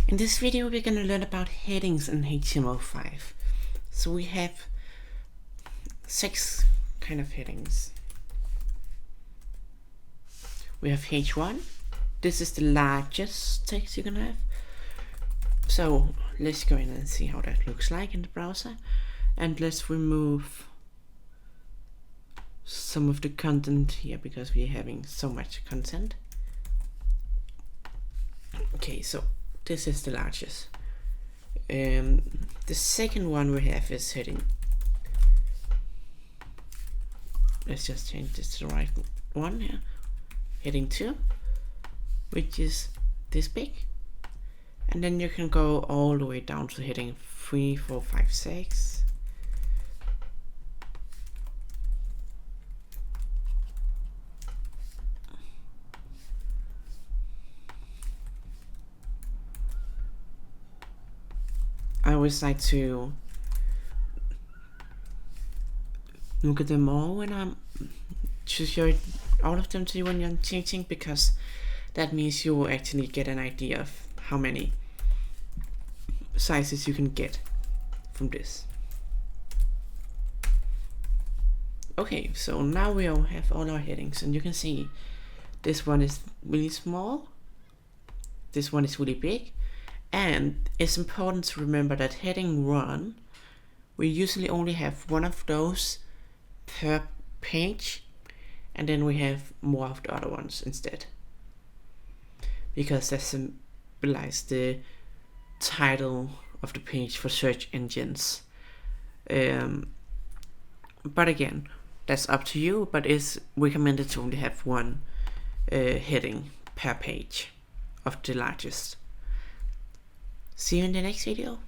In this video we're going to learn about headings in HTML5. So we have 6 kind of headings. We have H1. This is the largest text you can have. So let's go in and see how that looks like in the browser. And let's remove some of the content here because we're having so much content. Okay, so this is the largest. The second one we have is heading. Let's just change this to the right one here. Heading 2, which is this big. And then you can go all the way down to heading 3, 4, 5, 6. I always like to look at them all when I'm to show all of them to you when you're teaching, because that means you will actually get an idea of how many sizes you can get from this. Okay, so now we all have all our headings, and you can see this one is really small, this one is really big. And it's important to remember that heading 1, we usually only have one of those per page, and then we have more of the other ones instead, because that symbolizes the title of the page for search engines. But again, that's up to you, but it's recommended to only have one heading per page of the largest. See you in the next video.